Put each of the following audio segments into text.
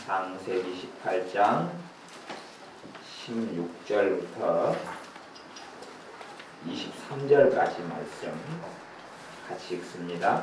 창세기 18장 16절부터 23절까지 말씀 같이 읽습니다.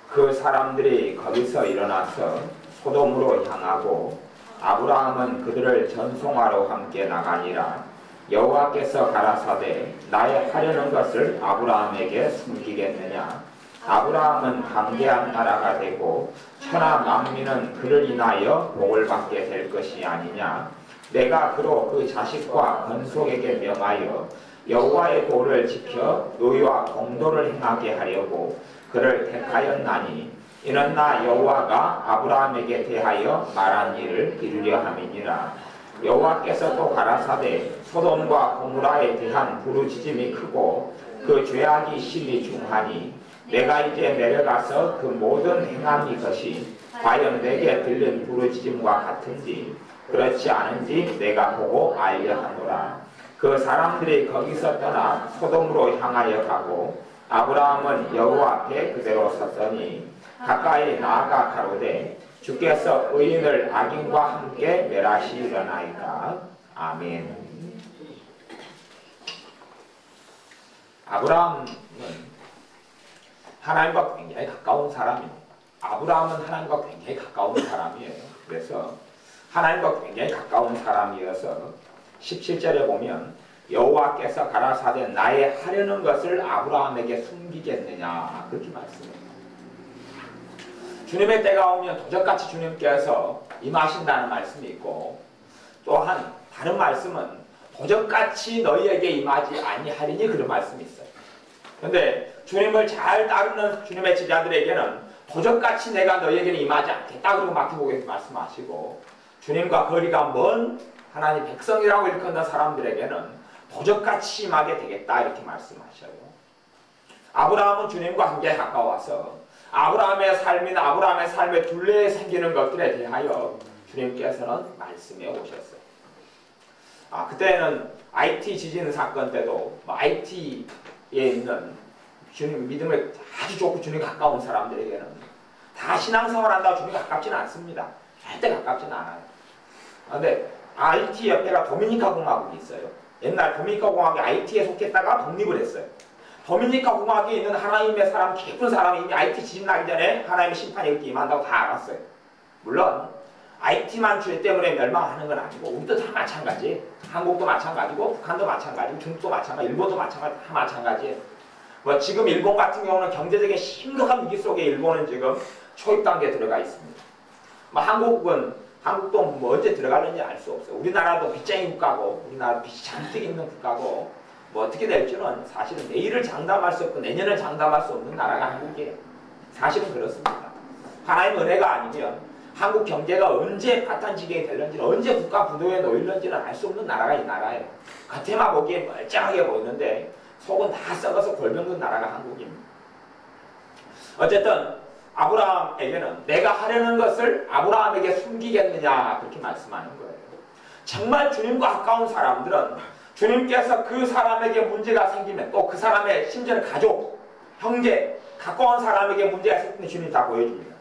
그 사람들이 거기서 일어나서 소돔으로 향하고 아브라함은 그들을 전송하러 함께 나가니라. 여호와께서 가라사대 나의 하려는 것을 아브라함에게 숨기겠느냐. 아브라함은 강대한 나라가 되고 천하 만민은 그를 인하여 복을 받게 될 것이 아니냐. 내가 그로 그 자식과 건속에게 명하여 여호와의 도를 지켜 의와 공도를 행하게 하려고 그를 택하였나니 이는 나 여호와가 아브라함에게 대하여 말한 일을 이루려 함이니라. 여호와께서 또 가라사대 소돔과 고모라에 대한 부르짖음이 크고 그 죄악이 심히 중하니 내가 이제 내려가서 그 모든 행한 이것이 과연 내게 들린 부르짖음과 같은지 그렇지 않은지 내가 보고 알려 하노라. 그 사람들이 거기서 떠나 소돔으로 향하여 가고 아브라함은 여호와 앞에 그대로 섰더니 가까이 나아가 가로되 주께서 의인을 악인과 함께 멸하시려나이까. 아멘. 아브라함은 하나님과 굉장히 가까운 사람입니다. 아브라함은 하나님과 굉장히 가까운 사람이에요. 그래서 하나님과 굉장히 가까운 사람이어서 17절에 보면 여호와께서 가라사대 나의 하려는 것을 아브라함에게 숨기겠느냐 그렇게 말씀해요. 주님의 때가 오면 도적같이 주님께서 임하신다는 말씀이 있고 또한 다른 말씀은 도적같이 너희에게 임하지 아니하리니 그런 말씀이 있어요. 그런데 주님을 잘 따르는 주님의 제자들에게는 도적같이 내가 너희에게는 임하지 않겠다 그러고 마태복음에서 말씀하시고 주님과 거리가 먼 하나님 백성이라고 일컫는 사람들에게는 도적같이 임하게 되겠다 이렇게 말씀하셔요. 아브라함은 주님과 함께 가까워서 아브라함의 삶이나 아브라함의 삶의 둘레에 생기는 것들에 대하여 주님께서는 말씀해 오셨어요. 그때는 IT 지진 사건 때도 IT에 있는 주님 믿음에 아주 좋고 주님 가까운 사람들에게는 다 신앙생활 한다고 주님 가깝지는 않습니다. 절대 가깝지는 않아요. 그런데 IT 옆에가 도미니카 공화국이 있어요. 옛날 도미니카 공화국이 IT에 속했다가 독립을 했어요. 도미니카 공화국에 있는 하나님의 사람, 깊은 사람이 이미 IT 지진 나기 전에 하나님의 심판이 이렇게 임한다고 다 알았어요. 물론 IT만 죄 때문에 멸망하는 건 아니고 우리도 다 마찬가지예요. 한국도 마찬가지고 북한도 마찬가지고 중국도 마찬가지고 일본도 마찬가지고 다 마찬가지예요. 지금 일본 같은 경우는 경제적인 심각한 위기 속에 일본은 지금 초입 단계에 들어가 있습니다. 한국도 언제 들어갈는지 알 수 없어요. 우리나라도 빚쟁이 국가고 우리나라 빚이 잔뜩 있는 국가고 어떻게 될지는 사실은 내일을 장담할 수 없고 내년을 장담할 수 없는 나라가 한국이에요. 사실은 그렇습니다. 하나님의 은혜가 아니면 한국 경제가 언제 파탄 지경이 될는지 언제 국가 부도에 놓일는지는 알 수 없는 나라가 이 나라예요. 겉에만 보기에 멀쩡하게 보이는데 속은 다 썩어서 골병든 나라가 한국입니다. 어쨌든 아브라함에게는 내가 하려는 것을 아브라함에게 숨기겠느냐 그렇게 말씀하는 거예요. 정말 주님과 가까운 사람들은 주님께서 그 사람에게 문제가 생기면 또 그 사람의 심지어는 가족, 형제, 가까운 사람에게 문제가 생기면 주님이 다 보여줍니다.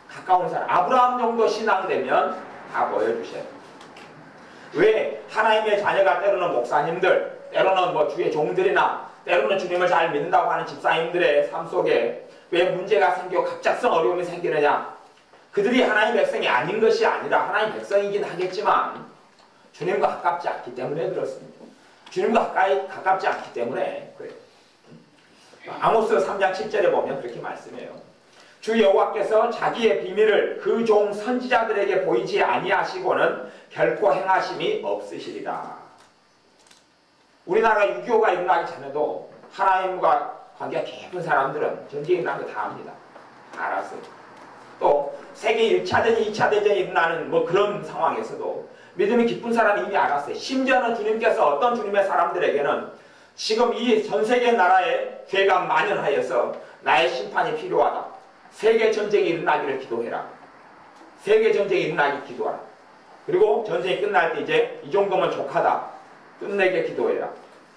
가까운 사람, 아브라함 정도 신앙되면 다 보여주셔요. 왜 하나님의 자녀가 때로는 목사님들, 때로는 주의 종들이나 때로는 주님을 잘 믿는다고 하는 집사님들의 삶 속에 왜 문제가 생기고 갑작스런 어려움이 생기느냐? 그들이 하나님의 백성이 아닌 것이 아니라 하나님의 백성이긴 하겠지만 주님과 가깝지 않기 때문에 그렇습니다. 주님과 가깝지 않기 때문에 그래요. 아모스 3장 7절에 보면 그렇게 말씀해요. 주 여호와께서 자기의 비밀을 그 종 선지자들에게 보이지 아니하시고는 결코 행하심이 없으시리라. 우리나라 6.25가 일어나기 전에도 하나님과 관계가 깊은 사람들은 전쟁이 일어나는 거 다 압니다. 다 알았어요. 또 세계 1차전이 2차 대전이 일어나는 그런 상황에서도 믿음이 깊은 사람이 이미 알았어요. 심지어는 주님께서 어떤 주님의 사람들에게는 지금 이 전 세계 나라에 죄가 만연하여서 나의 심판이 필요하다. 세계 전쟁이 일어나기를 기도해라. 세계 전쟁이 일어나기 기도하라. 그리고 전쟁이 끝날 때 이제 이 정도면 족하다. 끝내게 기도해라.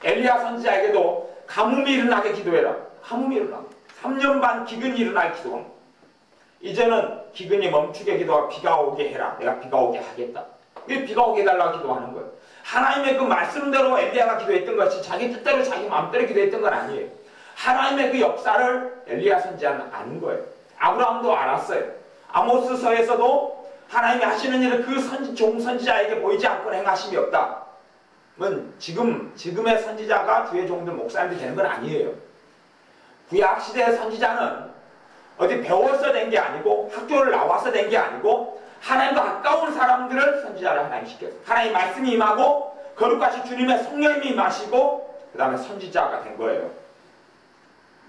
엘리야 선지자에게도 가뭄이 일어나게 기도해라. 가뭄이 일어나. 3년 반 기근이 일어나게 기도합니다. 이제는 기근이 멈추게 기도하고 비가 오게 해라. 내가 비가 오게 하겠다. 왜 비가 오게 해달라고 기도하는 거예요? 하나님의 그 말씀대로 엘리야가 기도했던 것이 자기 뜻대로 자기 마음대로 기도했던 건 아니에요. 하나님의 그 역사를 엘리야 선지자는 아는 거예요. 아브라함도 알았어요. 아모스서에서도 하나님이 하시는 일을 그 종 선지자에게 보이지 않고 행하심이 없다. 지금의 선지자가 주의 종들 목사님들이 되는 건 아니에요. 구약시대의 선지자는 어디 배워서 된 게 아니고 학교를 나와서 된 게 아니고 하나님과 가까운 사람들을 선지자를 하나님 시켰어요. 하나님 말씀이 임하고 거룩하신 주님의 성령님이 임하시고 그 다음에 선지자가 된 거예요.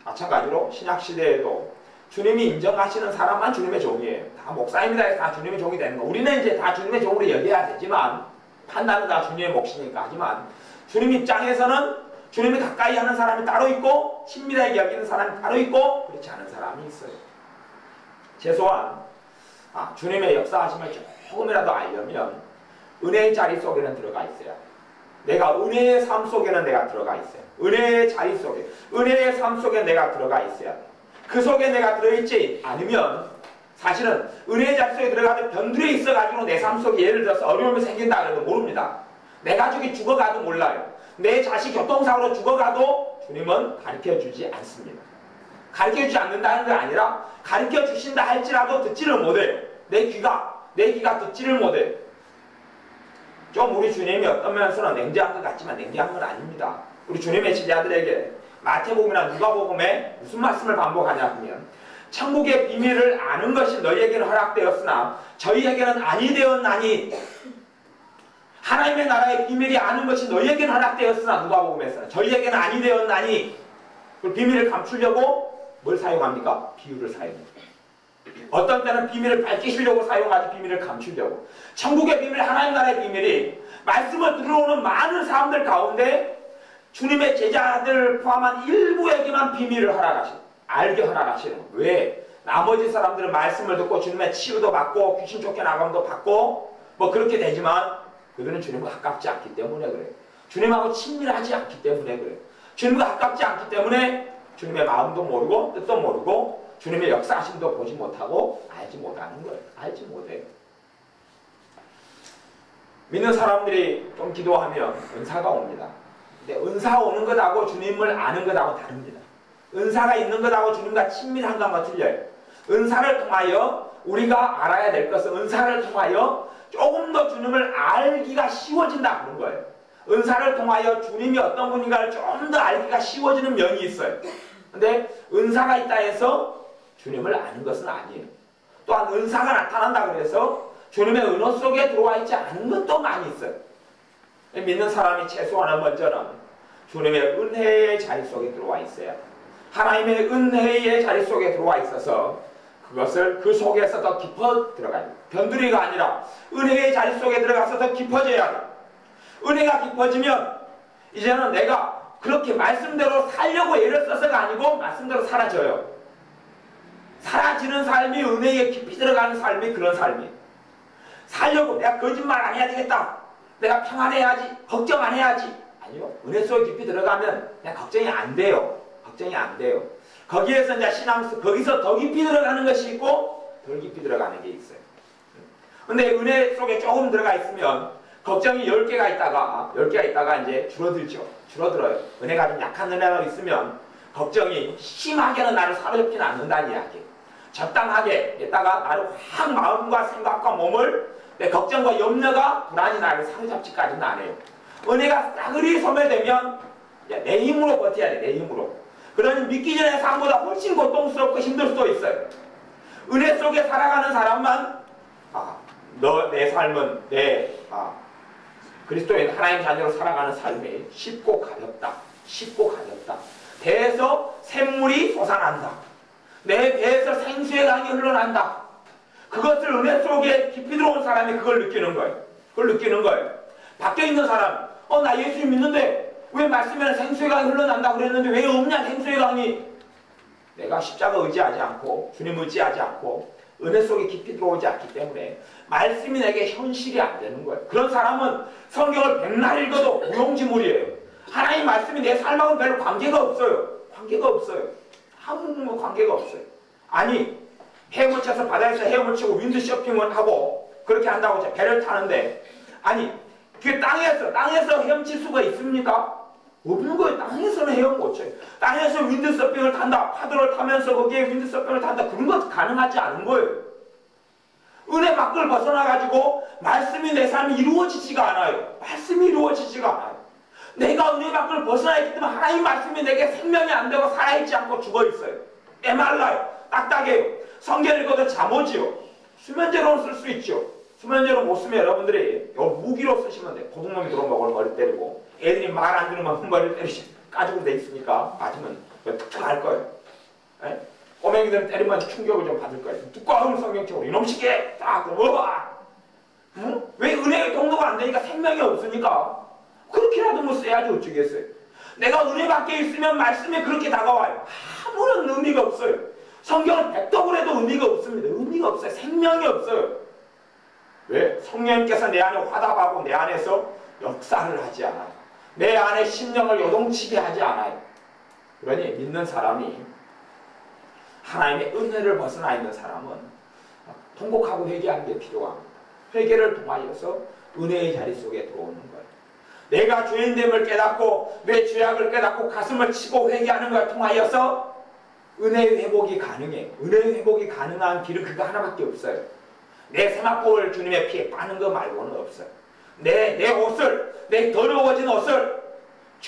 마찬가지로 신약시대에도 주님이 인정하시는 사람만 주님의 종이에요. 다 목사입니다 해서 다 주님의 종이 되는 거. 우리는 이제 다 주님의 종으로 여겨야 되지만 판단은 다 주님의 몫이니까. 하지만 주님 입장에서는 주님이 가까이 하는 사람이 따로 있고 친밀하게 여기는 사람이 따로 있고 그렇지 않은 사람이 있어요. 최소한 주님의 역사하심을 조금이라도 알려면 은혜의 자리 속에는 들어가 있어야 돼요. 내가 은혜의 삶 속에는 내가 들어가 있어요. 은혜의 자리 속에, 은혜의 삶 속에 내가 들어가 있어야 돼요. 그 속에 내가 들어있지 않으면 사실은 은혜의 자리 속에 들어가도 변두리에 있어가지고 내 삶 속에 예를 들어서 어려움이 생긴다 그래도 모릅니다. 내 가족이 죽어가도 몰라요. 내 자식 교통사고로 죽어가도 주님은 가르쳐주지 않습니다. 가르쳐주지 않는다는 게 아니라 가르쳐주신다 할지라도 듣지를 못해요. 내 귀가 듣지를 못해요. 좀 우리 주님이 어떤 면에서는 냉정한 것 같지만 냉정한 건 아닙니다. 우리 주님의 제자들에게 마태복음이나 누가복음에 무슨 말씀을 반복하냐 하면 천국의 비밀을 아는 것이 너희에게는 허락되었으나 저희에게는 아니 되었나니 하나님의 나라의 비밀이 아는 것이 너희에게는 허락되었으나 누가복음에서는 저희에게는 아니 되었나니 그 비밀을 감추려고 뭘 사용합니까? 비유를 사용합니다. 어떤 때는 비밀을 밝히시려고 사용하지 비밀을 감추려고. 천국의 비밀, 하나님 나라의 비밀이 말씀을 들어오는 많은 사람들 가운데 주님의 제자들 포함한 일부에게만 비밀을 알게 허락하시는 거예요. 왜? 나머지 사람들은 말씀을 듣고 주님의 치유도 받고 귀신 쫓겨나감도 받고 뭐 그렇게 되지만 그들은 주님과 가깝지 않기 때문에 그래요. 주님하고 친밀하지 않기 때문에 그래요. 주님과 가깝지 않기 때문에 주님의 마음도 모르고 뜻도 모르고 주님의 역사하심도 보지 못하고 알지 못하는 거예요. 알지 못해요. 믿는 사람들이 좀 기도하면 은사가 옵니다. 근데 은사 오는 것하고 주님을 아는 것하고 다릅니다. 은사가 있는 것하고 주님과 친밀한 것과 틀려요. 은사를 통하여 우리가 알아야 될 것은 은사를 통하여 조금 더 주님을 알기가 쉬워진다 그런 거예요. 은사를 통하여 주님이 어떤 분인가를 좀 더 알기가 쉬워지는 면이 있어요. 근데 은사가 있다 해서 주님을 아는 것은 아니에요. 또한 은사가 나타난다 그래서 주님의 은혜 속에 들어와 있지 않은 것도 많이 있어요. 믿는 사람이 최소한 먼저는 주님의 은혜의 자리 속에 들어와 있어야 돼요. 하나님의 은혜의 자리 속에 들어와 있어서 그것을 그 속에서 더 깊어 들어가야 돼요. 변두리가 아니라 은혜의 자리 속에 들어가서 더 깊어져야 돼요. 은혜가 깊어지면 이제는 내가 그렇게 말씀대로 살려고 애를 써서가 아니고 말씀대로 사라져요. 사라지는 삶이 은혜에 깊이 들어가는 삶이 그런 삶이에요. 살려고 내가 거짓말 안 해야 되겠다. 내가 평안해야지. 걱정 안 해야지. 아니요. 은혜 속에 깊이 들어가면 그냥 걱정이 안 돼요. 걱정이 안 돼요. 거기에서 이제 거기서 더 깊이 들어가는 것이 있고 덜 깊이 들어가는 게 있어요. 근데 은혜 속에 조금 들어가 있으면 걱정이 10개가 있다가 이제 줄어들어요. 은혜가 좀 약한 은혜가 있으면 걱정이 심하게는 나를 사로잡지는 않는다는 이야기예요. 적당하게 했다가 나를 확 마음과 생각과 몸을 내 걱정과 염려가 불안이 나를 사로잡지까지는 안 해요. 은혜가 싸그리 소멸되면 내 힘으로 버텨야 돼. 내 힘으로. 그러니 믿기 전의 삶보다 훨씬 고통스럽고 힘들 수도 있어요. 은혜 속에 살아가는 사람만 내 삶은 그리스도인 하나님 자녀로 살아가는 삶이 쉽고 가볍다. 쉽고 가볍다. 배에서 샘물이 솟아난다. 내 배에서 생수의 강이 흘러난다. 그것을 은혜 속에 깊이 들어온 사람이 그걸 느끼는 거예요. 그걸 느끼는 거예요. 밖에 있는 사람, 나 예수 믿는데 왜 말씀에는 생수의 강이 흘러난다 그랬는데 왜 없냐 생수의 강이. 내가 십자가 의지하지 않고 주님 의지하지 않고 은혜 속에 깊이 들어오지 않기 때문에 말씀이 내게 현실이 안 되는 거예요. 그런 사람은 성경을 백날 읽어도 무용지물이에요. 하나님 말씀이 내 삶하고는 별로 관계가 없어요. 관계가 없어요. 아무 관계가 없어요. 아니 헤엄을 쳐서 바다에서 헤엄을 치고 윈드서핑을 하고 그렇게 한다고 배를 타는데, 아니 그 땅에서 헤엄칠 수가 있습니까? 없는 거예요. 땅에서는 헤엄 못 쳐요. 땅에서 윈드서핑을 탄다, 파도를 타면서 거기에 윈드서핑을 탄다, 그런 거 가능하지 않은 거예요. 은혜 밖을 벗어나가지고 말씀이 내 삶에 이루어지지가 않아요. 말씀이 이루어지지가 않아요. 내가 은혜 밖을 벗어나있기 때문에 하나님 말씀이 내게 생명이 안 되고 살아있지 않고 죽어있어요. 메말라요. 딱딱해요. 성경 읽어도 잠 오지요. 수면제로는 쓸 수 있죠. 수면제로 못 쓰면 여러분들이 요 무기로 쓰시면 돼요. 도둑놈이 들어오면 머리 때리고, 애들이 말 안 들으면 머리를 때리시, 가지고 돼 있으니까 맞으면 툭툭할 거예요. 에? 꼬맹이들은 때리면 충격을 좀 받을 거예요. 두꺼운 성경책으로 이놈 시계 딱 들어봐. 응? 왜 은혜의 통로가 안 되니까? 생명이 없으니까. 그렇게라도 뭐 써야지 어쩌겠어요. 내가 은혜 밖에 있으면 말씀이 그렇게 다가와요. 아무런 의미가 없어요. 성경을 백독을 해도 의미가 없습니다. 의미가 없어요. 생명이 없어요. 왜? 성령님께서 내 안에 화답하고 내 안에서 역사를 하지 않아요. 내 안에 심령을 요동치게 하지 않아요. 그러니 믿는 사람이, 하나님의 은혜를 벗어나 있는 사람은 통곡하고 회개하는 게 필요합니다. 회개를 통하여서 은혜의 자리 속에 들어오는 거예요. 내가 죄인됨을 깨닫고 내 죄악을 깨닫고 가슴을 치고 회개하는 걸 통하여서 은혜의 회복이 가능해요. 은혜의 회복이 가능한 길은 그거 하나밖에 없어요. 내 세마포를 주님의 피에 빠는 거 말고는 없어요. 내 옷을, 내 더러워진 옷을,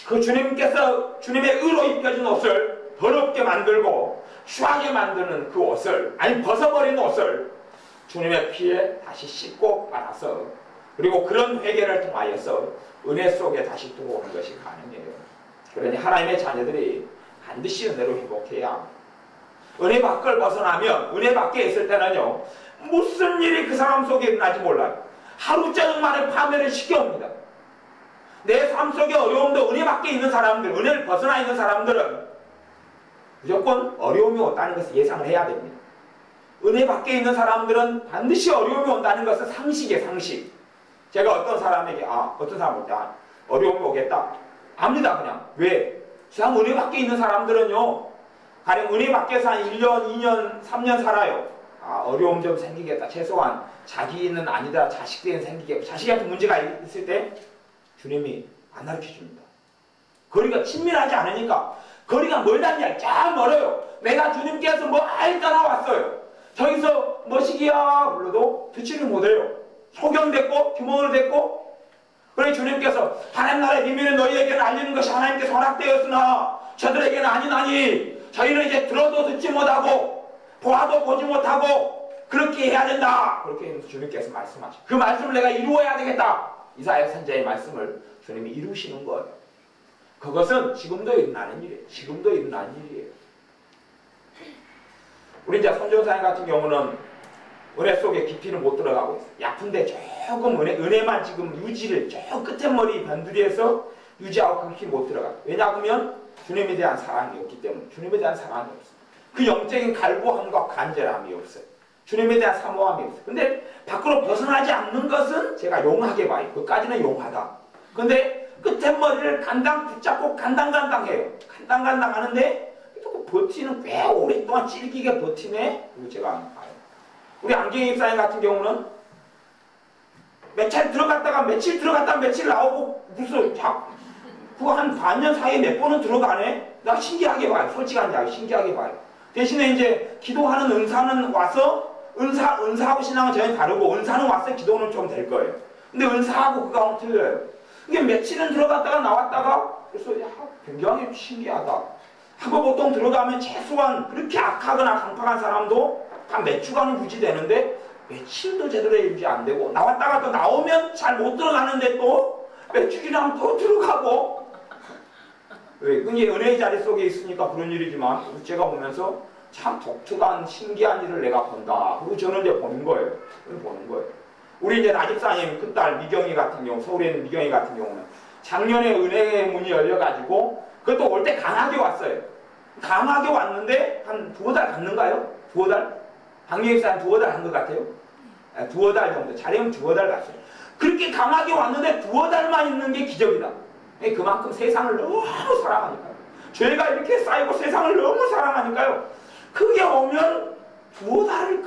그 주님께서 주님의 의로 입혀진 옷을 더럽게 만들고 추하게 만드는 그 옷을, 아니 벗어버린 옷을 주님의 피에 다시 씻고 빨아서, 그리고 그런 회개를 통하여서 은혜 속에 다시 들어오는 것이 가능해요. 그러니 하나님의 자녀들이 반드시 은혜로 회복해야 합니다. 은혜 밖을 벗어나면, 은혜 밖에 있을 때는요, 무슨 일이 그 사람 속에 일어나지 몰라요. 하루 저녁 만에 파멸을 시켜옵니다. 내 삶 속에 어려움도 은혜 밖에 있는 사람들, 은혜를 벗어나 있는 사람들은 무조건 어려움이 온다는 것을 예상을 해야 됩니다. 은혜 밖에 있는 사람들은 반드시 어려움이 온다는 것은 상식이에요, 상식. 제가 어떤 사람에게, 어떤 사람한테 어려움이 오겠다. 압니다, 그냥. 왜? 참 은혜 밖에 있는 사람들은요, 가령 은혜 밖에서 한 1년, 2년, 3년 살아요. 어려움 좀 생기겠다. 최소한 자기는 아니다, 자식들은 생기겠고, 자식한테 문제가 있을 때 주님이 안 가르쳐줍니다. 거리가 친밀하지 않으니까. 거리가 멀다는 이야기, 쫙 멀어요. 내가 주님께서 멀리 떠나왔어요. 저기서 뭐시기야 불러도 듣지를 못해요. 소경됐고 규모를 됐고. 그러니 주님께서 하나님 나라의 비밀을 너희에게는 알리는 것이 하나님께서 허락되었으나 저들에게는 아니나니 저희는 이제 들어도 듣지 못하고 보아도 보지 못하고 그렇게 해야 된다. 그렇게 주님께서 말씀하시죠. 그 말씀을 내가 이루어야 되겠다. 이사야 선지자의 말씀을 주님이 이루시는 거예요. 그것은 지금도 일어나는 일이에요. 지금도 일어나는 일이에요. 우리 이제 손정사님 같은 경우는 은혜 속에 깊이는 못 들어가고 있어요. 약픈데 조금 은혜만 지금 유지를, 저 끝에 머리 변두리에서 유지하고 깊이 못 들어가요. 왜냐하면 주님에 대한 사랑이 없기 때문에. 주님에 대한 사랑이 없어요. 그 영적인 갈구함과 간절함이 없어요. 주님에 대한 사모함이 없어요. 근데 밖으로 벗어나지 않는 것은 제가 용하게 봐요. 그까지는 용하다. 근데 끝에 머리를 간당 붙잡고 간당간당해요. 간당간당 하는데 또 버티는, 꽤 오랫동안 찔기게 버티네. 그리고 제가 봐요. 우리 안경희 입사님 같은 경우는 며칠 들어갔다가 며칠 나오고 무슨 그거 한 반년 사이에 몇 번은 들어가네. 나 신기하게 봐요. 솔직한 이야기 신기하게 봐요. 대신에 이제 기도하는 은사는 와서 은사하고 신앙은 전혀 다르고, 은사는 와서 기도는 좀 될 거예요. 근데 은사하고 그거하고 틀려요. 이게 며칠은 들어갔다가 나왔다가, 그래서 굉장히 신기하다 하고, 보통 들어가면 최소한 그렇게 악하거나 강팍한 사람도 한 몇 주간은 유지되는데 며칠도 제대로 유지 안 되고, 나왔다가 또 나오면 잘 못 들어가는데 또 며칠 지나면 또 들어가고. 왜? 그게 은혜의 자리 속에 있으니까 그런 일이지만, 제가 보면서 참 독특한 신기한 일을 내가 본다. 그리고 저는 이제 보는 거예요. 우리 이제 나집사님 큰딸 미경이 같은 경우, 서울에 있는 미경이 같은 경우는 작년에 은혜의 문이 열려가지고, 그것도 올 때 강하게 왔어요. 강하게 왔는데 한 두어 달 갔는가요? 두어 달? 박미입사 한 두어 달 한 것 같아요. 두어 달 정도. 잘하면 두어 달 갔어요. 그렇게 강하게 왔는데 두어 달만 있는 게 기적이다. 그만큼 세상을 너무 사랑하니까요. 죄가 이렇게 쌓이고 세상을 너무 사랑하니까요. 그게 오면 두어 달을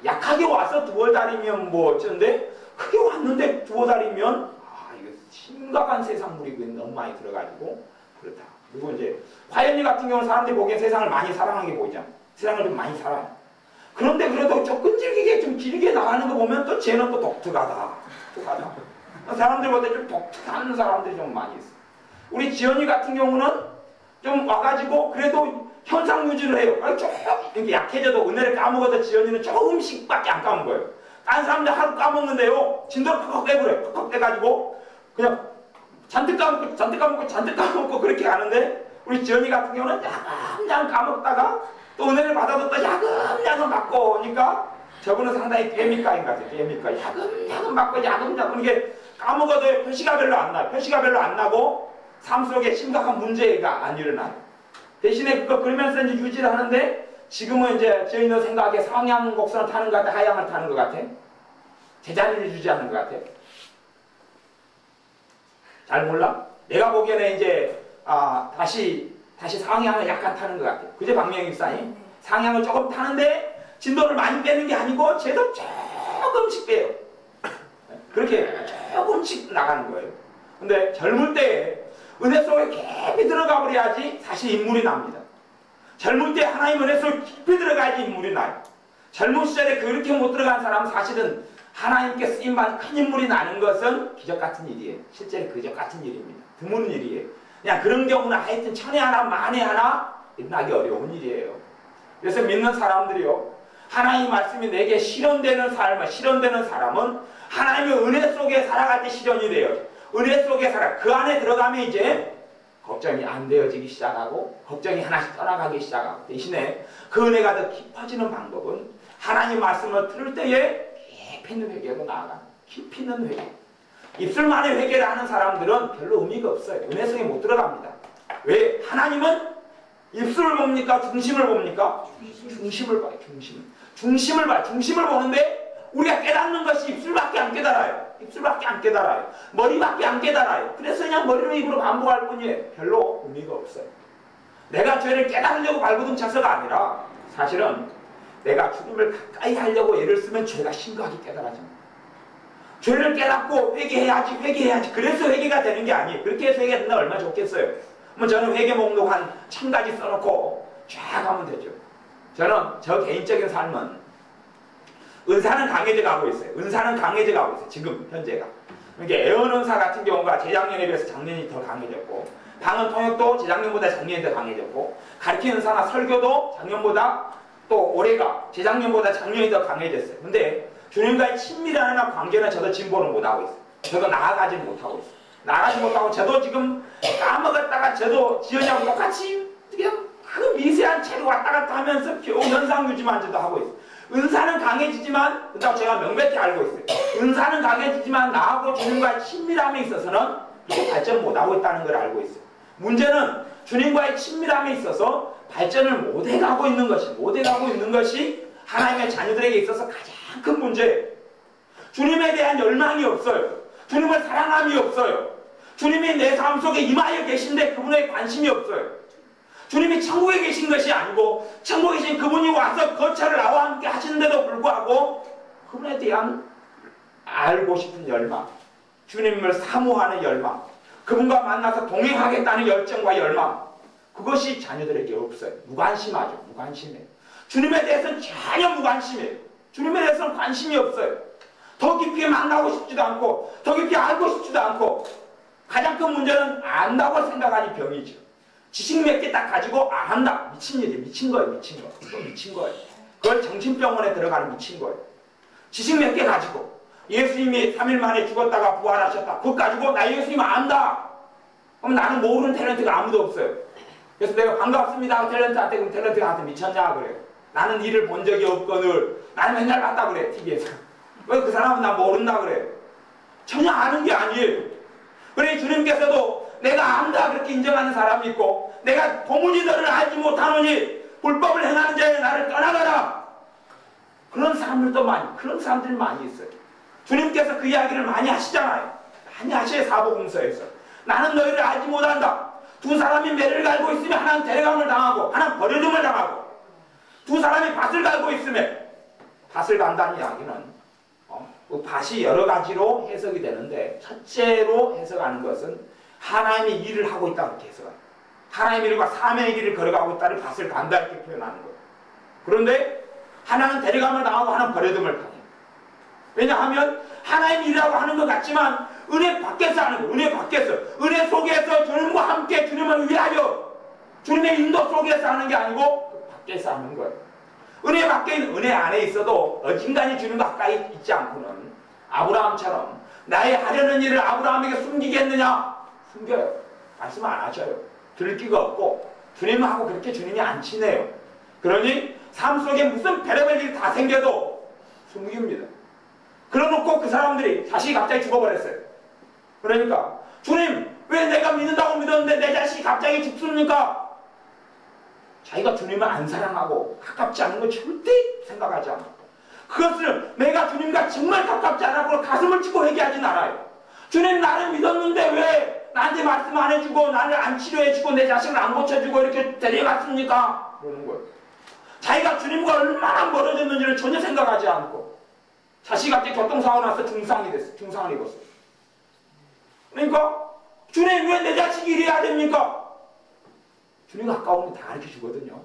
약하게 와서 두어 달이면 뭐 어쩐데 크게 왔는데 두어 달이면 이거 심각한 세상물이 너무 많이 들어가지고 그렇다. 그리고 이제 화연이 같은 경우는 사람들이 보기엔 세상을 많이 사랑하게 보이잖아. 세상을 좀 많이 살아요. 그런데 그래도 좀 끈질기게 좀 길게 나가는 거 보면 또 쟤는 또 독특하다. 독특하다. 사람들 볼 때 좀 독특한 사람들이 좀 많이 있어. 우리 지연이 같은 경우는 좀 와가지고 그래도 현상 유지를 해요. 좀 이렇게 약해져도 은혜를 까먹어도 지연이는 조금씩밖에 안 까먹어요. 다른 사람들 하루 까먹는데요. 진도를 팍팍 빼버려요. 팍팍 빼가지고 그냥 잔뜩 까먹고 그렇게 가는데 우리 지연이 같은 경우는 야금야금 까먹다가 또 은혜를 받아도 또 야금야금 받고 오니까 저분은 상당히 깨미과인 것 같아요. 깨미과. 야금야금 받고 야금야금 이게 까먹어도 표시가 별로 안 나요. 표시가 별로 안 나고 삶 속에 심각한 문제가 안 일어나요. 대신에 그거 그러면서 이제 유지를 하는데 지금은 이제 저희는 생각에 상향 곡선을 타는 것 같아? 하향을 타는 것 같아? 제자리를 유지하는 것 같아? 잘 몰라? 내가 보기에는 이제 다시 상향을 약간 타는 것 같아. 그제 박명희 집사님? 상향을 조금 타는데 진도를 많이 빼는 게 아니고 쟤도 조금씩 빼요. 그렇게 조금씩 나가는 거예요. 근데 젊을 때에 은혜 속에 깊이 들어가 버려야지 사실 인물이 납니다. 젊을 때 하나님 은혜 속에 깊이 들어가야지 인물이 나요. 젊은 시절에 그렇게 못 들어간 사람은 사실은 하나님께 쓰임받은 큰 인물이 나는 것은 기적 같은 일이에요. 실제로 기적 같은 일입니다. 드문 일이에요. 그냥 그런 경우는 하여튼 천에 하나 만에 하나 일어나기 어려운 일이에요. 그래서 믿는 사람들이요. 하나님 말씀이 내게 실현되는 사람은 하나님의 은혜 속에 살아갈 때 실현이 돼요. 은혜 속에 살아. 그 안에 들어가면 이제 걱정이 안 되어지기 시작하고 걱정이 하나씩 떠나가기 시작하고 대신에 그 은혜가 더 깊어지는 방법은 하나님 말씀을 들을 때에 깊이 있는 회개로 나아가. 깊이 있는 회개. 입술만의 회개를 하는 사람들은 별로 의미가 없어요. 은혜 속에 못 들어갑니다. 왜? 하나님은 입술을 봅니까? 중심을 봅니까? 중심을 봐요. 중심을 봐요. 중심을 보는데 우리가 깨닫는 것이 입술밖에 안 깨달아요. 입술밖에 안 깨달아요. 머리밖에 안 깨달아요. 그래서 그냥 머리로 입으로 반복할 뿐이에요. 별로 의미가 없어요. 내가 죄를 깨달으려고 발버둥쳐서가 아니라 사실은 내가 죽음을 가까이 하려고 애를 쓰면 죄가 심각하게 깨달아집니다. 죄를 깨닫고 회개해야지 그래서 회개가 되는 게 아니에요. 그렇게 해서 회개가 된다 얼마나 좋겠어요. 그럼 저는 회개 목록 한 1000가지 써놓고 쫙 하면 되죠. 저는 저 개인적인 삶은 은사는 강해져 가고 있어요. 지금 현재가. 그러니까 애언은사 같은 경우가 재작년에 비해서 작년이 더 강해졌고 방언 통역도 재작년보다 작년이 더 강해졌고 가르치는 은사나 설교도 작년보다 또 올해가 재작년보다 작년이 더 강해졌어요. 근데 주님과의 친밀한 관계는 저도 진보를 못하고 있어요. 저도 나아가지 못하고 있어요. 나아가지 못하고 저도 지금 까먹었다가 저도 지연이하고 똑같이 그냥 그 미세한 채로 왔다 갔다 하면서 겨우 현상 유지만 저도 하고 있어요. 은사는 강해지지만 그렇다고 제가 명백히 알고 있어요. 은사는 강해지지만 나하고 주님과의 친밀함에 있어서는 이렇게 발전 못하고 있다는 걸 알고 있어요. 문제는 주님과의 친밀함에 있어서 발전을 못해가고 있는 것이 하나님의 자녀들에게 있어서 가장 큰 문제예요. 주님에 대한 열망이 없어요. 주님을 사랑함이 없어요. 주님이 내 삶 속에 임하여 계신데 그분에 관심이 없어요. 주님이 천국에 계신 것이 아니고 천국에 계신 그분이 와서 거처를 나와 함께 하시는데도 불구하고 그분에 대한 알고 싶은 열망, 주님을 사모하는 열망, 그분과 만나서 동행하겠다는 열정과 열망, 그것이 자녀들에게 없어요. 무관심하죠. 무관심해요. 주님에 대해서는 전혀 무관심해요. 주님에 대해서는 관심이 없어요. 더 깊이 만나고 싶지도 않고 더 깊이 알고 싶지도 않고 가장 큰 문제는 안다고 생각하니 병이죠. 지식 몇 개 딱 가지고 안다. 미친 일이에요. 미친 거예요. 그건 미친 거예요. 그걸 정신병원에 들어가는 미친 거예요. 지식 몇 개 가지고 예수님이 3일 만에 죽었다가 부활하셨다. 그거 가지고 나 예수님 안다. 그럼 나는 모르는 탤런트가 아무도 없어요. 그래서 내가 반갑습니다. 탤런트한테 그럼 탤런트가 나한테 미쳤냐 그래요. 나는 일을 본 적이 없거늘 나는 맨날 봤다 그래. TV에서. 왜 그 사람은 나 모른다 그래. 전혀 아는 게 아니에요. 그래 주님께서도 내가 안다 그렇게 인정하는 사람이 있고 내가 고문이 너를 알지 못하노니 불법을 행하는 자에 나를 떠나가라. 그런 사람들이 많이 있어요. 주님께서 그 이야기를 많이 하시잖아요. 많이 하셔요. 사복음서에서. 나는 너희를 알지 못한다. 두 사람이 매를 갈고 있으면 하나는 데려감을 당하고 하나는 버려줌을 당하고 두 사람이 밭을 갈고 있으면, 밭을 간다는 이야기는 그 밭이 여러 가지로 해석이 되는데, 첫째로 해석하는 것은 하나님이 일을 하고 있다 이렇게 해석해요. 하나님의 일과 사명의 길을 걸어가고 있다를 밭을 간다 이렇게 표현하는 거예요. 그런데 하나는 데려감을 당하고 하나는 버려둠을 당해요. 왜냐하면 하나님 일이라고 하는 것 같지만 은혜 밖에서 하는 거예요. 은혜 밖에서, 은혜 속에서 주님과 함께 주님을 위하여 주님의 인도 속에서 하는 게 아니고 그 밖에서 하는 거예요. 은혜 밖에 있는, 은혜 안에 있어도 어진간히 주님과 가까이 있지 않고는 아브라함처럼 나의 하려는 일을 아브라함에게 숨기겠느냐? 숨겨요. 말씀 안 하셔요. 들을 기가 없고 주님하고 그렇게 주님이 안 친해요. 그러니 삶 속에 무슨 별의별 일이 다 생겨도 숨깁니다. 그러놓고 그 사람들이 자식이 갑자기 죽어버렸어요. 그러니까 주님 왜 내가 믿는다고 믿었는데 내 자식이 갑자기 죽습니까? 자기가 주님을 안 사랑하고 가깝지 않은 걸 절대 생각하지 않고, 그것을 내가 주님과 정말 가깝지 않았고 가슴을 치고 회개하진 않아요. 주님 나를 믿었는데 왜 나한테 말씀 안 해주고 나를 안 치료해주고 내 자식을 안 고쳐주고 이렇게 데려갔습니까? 그러는 거예요. 자기가 주님과 얼마나 멀어졌는지를 전혀 생각하지 않고 자식이 갑자기 교통사고 나서 중상이 됐어요. 중상을 입었어요. 그러니까 주님 왜 내 자식이 이래야 됩니까? 주님 가까우면 다 가르쳐주거든요.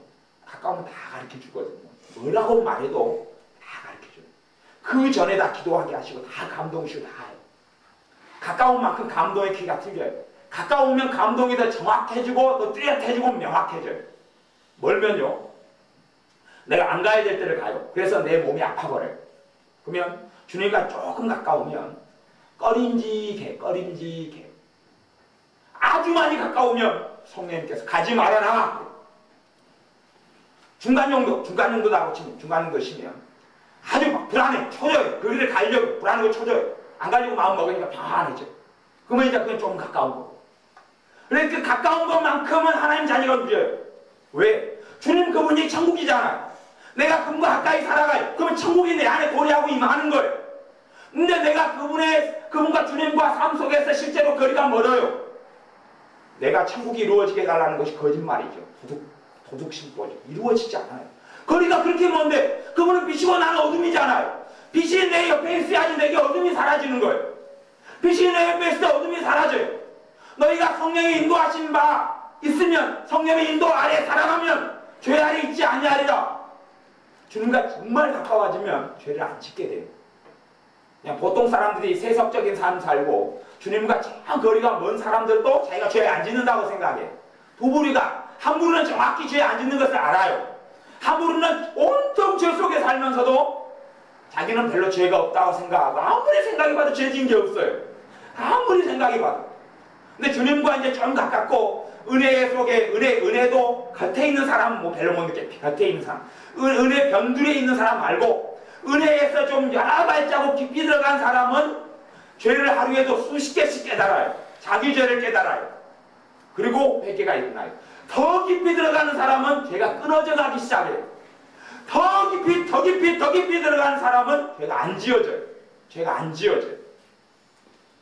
가까우면 다 가르쳐주거든요. 뭐라고 말해도 다 가르쳐줘요. 그 전에 다 기도하게 하시고 다 감동시고 다 해요. 가까운 만큼 감동의 키가 틀려요. 가까우면 감동이 더 정확해지고 더 뚜렷해지고 명확해져요. 멀면요, 내가 안 가야 될 때를 가요. 그래서 내 몸이 아파버려요. 그러면 주님과 조금 가까우면 꺼림직해. 아주 많이 가까우면 성령님께서 가지 말아라. 중간 정도라고 치면, 중간 정도시면 아주 막 불안해, 초조해. 그 길을 가려고 불안하고 초조해. 안 가려고 마음 먹으니까 평안해져. 그러면 이제 그건 조금 가까운 거고. 그러니까 그 가까운 것만큼은 하나님 자녀가 누려요. 왜? 주님 그분이 천국이잖아요. 내가 그분과 가까이 살아가요. 그러면 천국이 내 안에 도래하고 임하는 거예요. 근데 내가 그분과 주님과 삶 속에서 실제로 거리가 멀어요. 내가 천국이 이루어지게 해달라는 것이 거짓말이죠. 도둑심보죠. 이루어지지 않아요. 거리가 그렇게 먼데 그분은 빛이고 나는 어둠이잖아요. 빛이 내 옆에 있어야지 내게 어둠이 사라지는 거예요. 빛이 내 옆에 있을 때 어둠이 사라져요. 너희가 성령의 인도하신 바 있으면, 성령의 인도 아래 살아가면 죄 아래 있지 아니하리라. 주님과 정말 가까워지면 죄를 안 짓게 돼요. 그냥 보통 사람들이 세속적인 삶 살고 주님과 참 거리가 먼 사람들도 자기가 죄 안 짓는다고 생각해요. 두 부류가, 한 부류는 정확히 죄 안 짓는 것을 알아요. 한 부류는 온통 죄 속에 살면서도 자기는 별로 죄가 없다고 생각하고 아무리 생각해봐도 죄 지은 게 없어요. 아무리 생각해봐도. 근데 주님과 이제 좀 가깝고 은혜 속에 은혜도 겉에 있는 사람은 뭐 별로 못 느껴요. 겉에 있는 사람, 은혜 변두리에 있는 사람 말고 은혜에서 좀 여러 발자국 깊이 들어간 사람은 죄를 하루에도 수십 개씩 깨달아요. 자기 죄를 깨달아요. 그리고 회개가 일어나요. 더 깊이 들어가는 사람은 죄가 끊어져 가기 시작해요. 더 깊이 들어가는 사람은 죄가 안 지어져요. 죄가 안 지어져요.